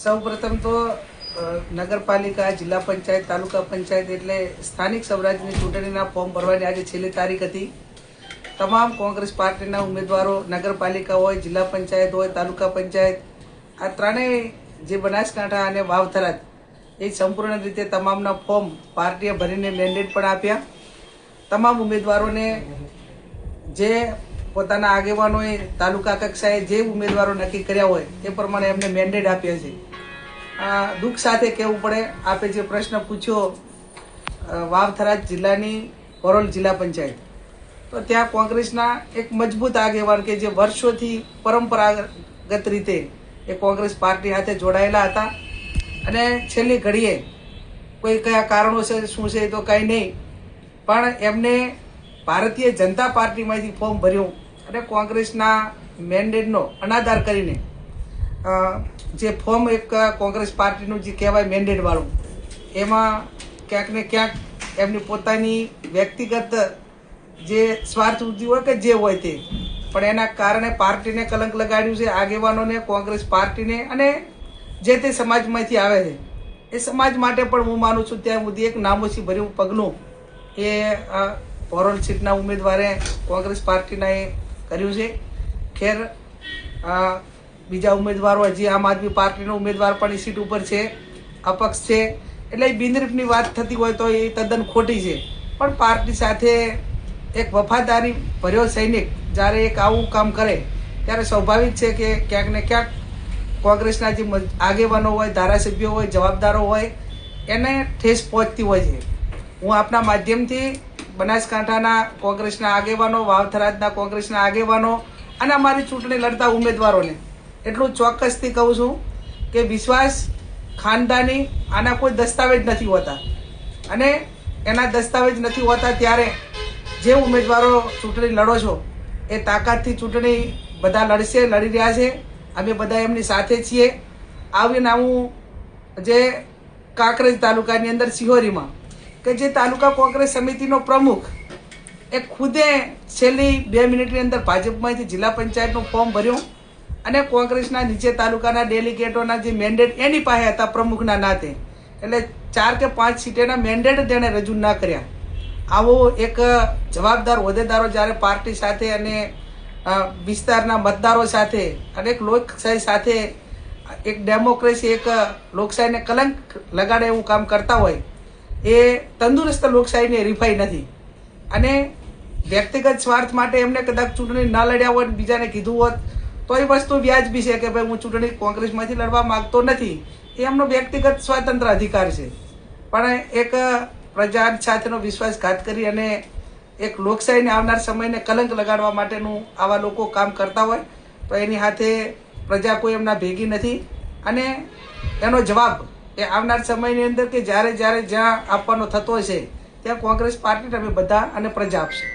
સૌપ્રથમ તો નગરપાલિકા, જિલ્લા પંચાયત, તાલુકા પંચાયત એટલે સ્થાનિક સ્વરાજ્યની ચૂંટણીના ફોર્મ ભરવાની આજે છેલ્લી તારીખ હતી. તમામ કોંગ્રેસ પાર્ટીના ઉમેદવારો નગરપાલિકા હોય, જિલ્લા પંચાયત હોય, તાલુકા પંચાયત, આ ત્રણેય જે બનાસકાંઠા અને વાવથરાદ એ સંપૂર્ણ રીતે તમામના ફોર્મ પાર્ટીએ ભરીને મેન્ડેટ પણ આપ્યા. તમામ ઉમેદવારોને જે પોતાના આગેવાનોએ તાલુકા કક્ષાએ જે ઉમેદવારો નક્કી કર્યા હોય એ પ્રમાણે એમને મેન્ડેટ આપ્યા છે. દુઃખ સાથે કહેવું પડે, આપે જે પ્રશ્ન પૂછ્યો વાવથરાદ જિલ્લાની પરોલ જિલ્લા પંચાયત, તો ત્યાં કોંગ્રેસના એક મજબૂત આગેવાન કે જે વર્ષોથી પરંપરાગત રીતે એ કોંગ્રેસ પાર્ટી સાથે જોડાયેલા હતા અને છેલ્લી ઘડીએ કોઈ કયા કારણોસર શું છે તો કંઈ નહીં, પણ એમને ભારતીય જનતા પાર્ટીમાંથી ફોર્મ ભર્યું અને કોંગ્રેસના મેન્ડેટનો અનાદર કરીને જે ફોર્મ એક કોંગ્રેસ પાર્ટીનું જે કહેવાય મેન્ડેટવાળું, એમાં ક્યાંક ને ક્યાંક એમની પોતાની વ્યક્તિગત જે સ્વાર્થ વૃત્તિ હોય કે જે હોય તે, પણ એના કારણે પાર્ટીને કલંક લગાડ્યું છે, આગેવાનોને, કોંગ્રેસ પાર્ટીને અને જે તે સમાજમાંથી આવે છે એ સમાજ માટે પણ હું માનું છું ત્યાં સુધી એક નામોશી ભર્યું પગલું એ પરોલ સીટના ઉમેદવારે કોંગ્રેસ પાર્ટીના એ કર્યું છે. ખેર બીજા ઉમેદવારો હજી આમ આદમી પાર્ટીનો ઉમેદવાર પણ એ સીટ ઉપર છે, અપક્ષ છે, એટલે એ બિનહરીફની વાત થતી હોય તો એ તદ્દન ખોટી છે. પણ પાર્ટી સાથે એક વફાદારી ભર્યો સૈનિક જ્યારે એક આવું કામ કરે ત્યારે સ્વાભાવિક છે કે ક્યાંક ને ક્યાંક કોંગ્રેસના જે આગેવાનો હોય, ધારાસભ્યો હોય, જવાબદારો હોય, એને ઠેસ પહોંચતી હોય છે. હું આપના માધ્યમથી બનાસકાંઠાના કોંગ્રેસના આગેવાનો, વાવથરાદના કોંગ્રેસના આગેવાનો અને અમારી ચૂંટણી લડતા ઉમેદવારોને એટલું ચોક્કસથી કહું છું કે વિશ્વાસ ખાનદાની આના કોઈ દસ્તાવેજ નથી હોતા અને એના દસ્તાવેજ નથી હોતા ત્યારે જે ઉમેદવારો ચૂંટણી લડો છો એ તાકાતથી ચૂંટણી બધા લડશે, લડી રહ્યા છે. અમે બધા એમની સાથે છીએ. આવીને હું જે કાંકરેજ તાલુકાની અંદર સિહોરીમાં કે જે તાલુકા કોંગ્રેસ સમિતિનો પ્રમુખ એ ખુદે છેલ્લી 2 મિનિટની અંદર ભાજપમાંથી જિલ્લા પંચાયતનું ફોર્મ ભર્યું અને કોંગ્રેસના નીચે તાલુકાના ડેલિગેટોના જે મેન્ડેટ એની પાસે હતા પ્રમુખના નાતે, એટલે 4 કે 5 સીટેના મેન્ડેટ તેણે રજૂ ના કર્યા. આવો એક જવાબદાર હોદ્દેદારો જ્યારે પાર્ટી સાથે અને વિસ્તારના મતદારો સાથે અને એક લોકશાહી સાથે એક ડેમોક્રેસી, એક લોકશાહીને કલંક લગાડે એવું કામ કરતા હોય, એ તંદુરસ્ત લોકશાહીની હરીફાઈ નથી. અને વ્યક્તિગત સ્વાર્થ માટે એમને કદાચ ચૂંટણી ના લડ્યા હોત, બીજાને કીધું હોત તો એ વસ્તુ વ્યાજબી છે કે ભાઈ હું ચૂંટણી કોંગ્રેસમાંથી લડવા માગતો નથી, એ એમનો વ્યક્તિગત સ્વતંત્ર અધિકાર છે. પણ એક પ્રજા સાથેનો વિશ્વાસઘાત કરી અને એક લોકશાહીને આવનાર સમયને કલંક લગાડવા માટેનું આવા લોકો કામ કરતા હોય તો એની સાથે પ્રજા કોઈ એમના ભેગી નથી અને એનો જવાબ એ આવનાર સમયની અંદર કે જ્યારે જ્યાં આપવાનો થતો હશે ત્યાં કોંગ્રેસ પાર્ટી અમે બધા અને પ્રજા આપશે.